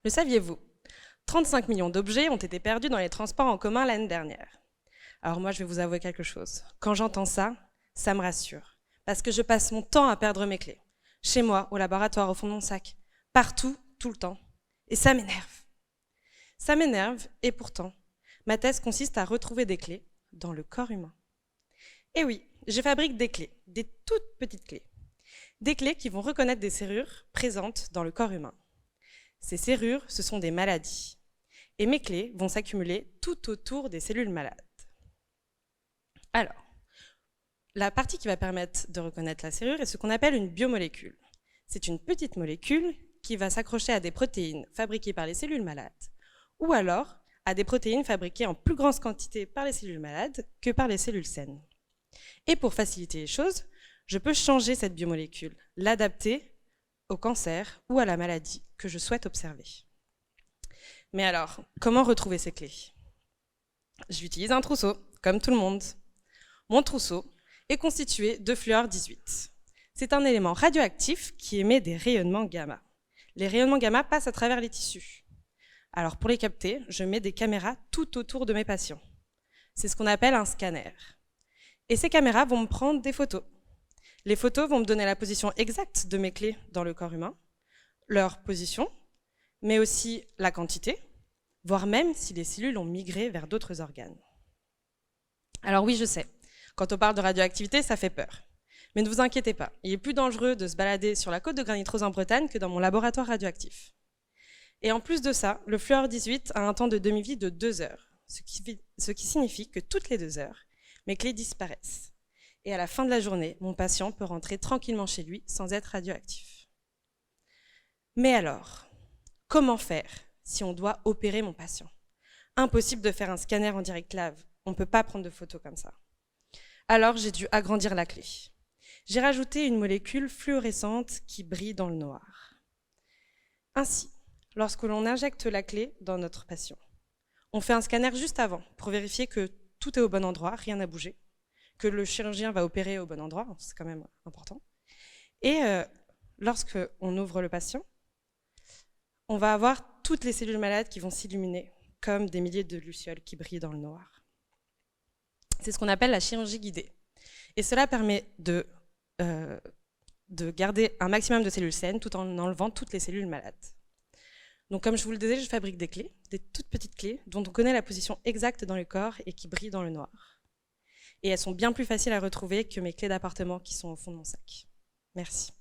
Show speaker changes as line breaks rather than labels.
Le saviez-vous? 35 millions d'objets ont été perdus dans les transports en commun l'année dernière. Alors moi, je vais vous avouer quelque chose. Quand j'entends ça, ça me rassure. Parce que je passe mon temps à perdre mes clés. Chez moi, au laboratoire, au fond de mon sac. Partout, tout le temps. Et ça m'énerve. Ça m'énerve, et pourtant, ma thèse consiste à retrouver des clés dans le corps humain. Et oui, je fabrique des clés, des toutes petites clés. Des clés qui vont reconnaître des serrures présentes dans le corps humain. Ces serrures, ce sont des maladies. Et mes clés vont s'accumuler tout autour des cellules malades. Alors, la partie qui va permettre de reconnaître la serrure est ce qu'on appelle une biomolécule. C'est une petite molécule qui va s'accrocher à des protéines fabriquées par les cellules malades, ou alors à des protéines fabriquées en plus grande quantité par les cellules malades que par les cellules saines. Et pour faciliter les choses, je peux changer cette biomolécule, l'adapter au cancer ou à la maladie que je souhaite observer. Mais alors, comment retrouver ces clés? J'utilise un trousseau, comme tout le monde. Mon trousseau est constitué de fluor 18. C'est un élément radioactif qui émet des rayonnements gamma. Les rayonnements gamma passent à travers les tissus. Alors pour les capter, je mets des caméras tout autour de mes patients. C'est ce qu'on appelle un scanner. Et ces caméras vont me prendre des photos. Les photos vont me donner la position exacte de mes clés dans le corps humain, leur position, mais aussi la quantité, voire même si les cellules ont migré vers d'autres organes. Alors oui, je sais, quand on parle de radioactivité, ça fait peur. Mais ne vous inquiétez pas, il est plus dangereux de se balader sur la côte de Granit Rose en Bretagne que dans mon laboratoire radioactif. Et en plus de ça, le fluor 18 a un temps de demi-vie de 2 heures, ce qui signifie que toutes les 2 heures, mes clés disparaissent. Et à la fin de la journée, mon patient peut rentrer tranquillement chez lui sans être radioactif. Mais alors, comment faire si on doit opérer mon patient? Impossible de faire un scanner en direct live, on ne peut pas prendre de photos comme ça. Alors j'ai dû agrandir la clé. J'ai rajouté une molécule fluorescente qui brille dans le noir. Ainsi, lorsque l'on injecte la clé dans notre patient, on fait un scanner juste avant pour vérifier que tout est au bon endroit, rien n'a bougé, que le chirurgien va opérer au bon endroit, c'est quand même important. Et lorsque on ouvre le patient, on va avoir toutes les cellules malades qui vont s'illuminer comme des milliers de lucioles qui brillent dans le noir. C'est ce qu'on appelle la chirurgie guidée. Et cela permet de garder un maximum de cellules saines tout en enlevant toutes les cellules malades. Donc comme je vous le disais, je fabrique des clés, des toutes petites clés dont on connaît la position exacte dans le corps et qui brillent dans le noir. Et elles sont bien plus faciles à retrouver que mes clés d'appartement qui sont au fond de mon sac. Merci.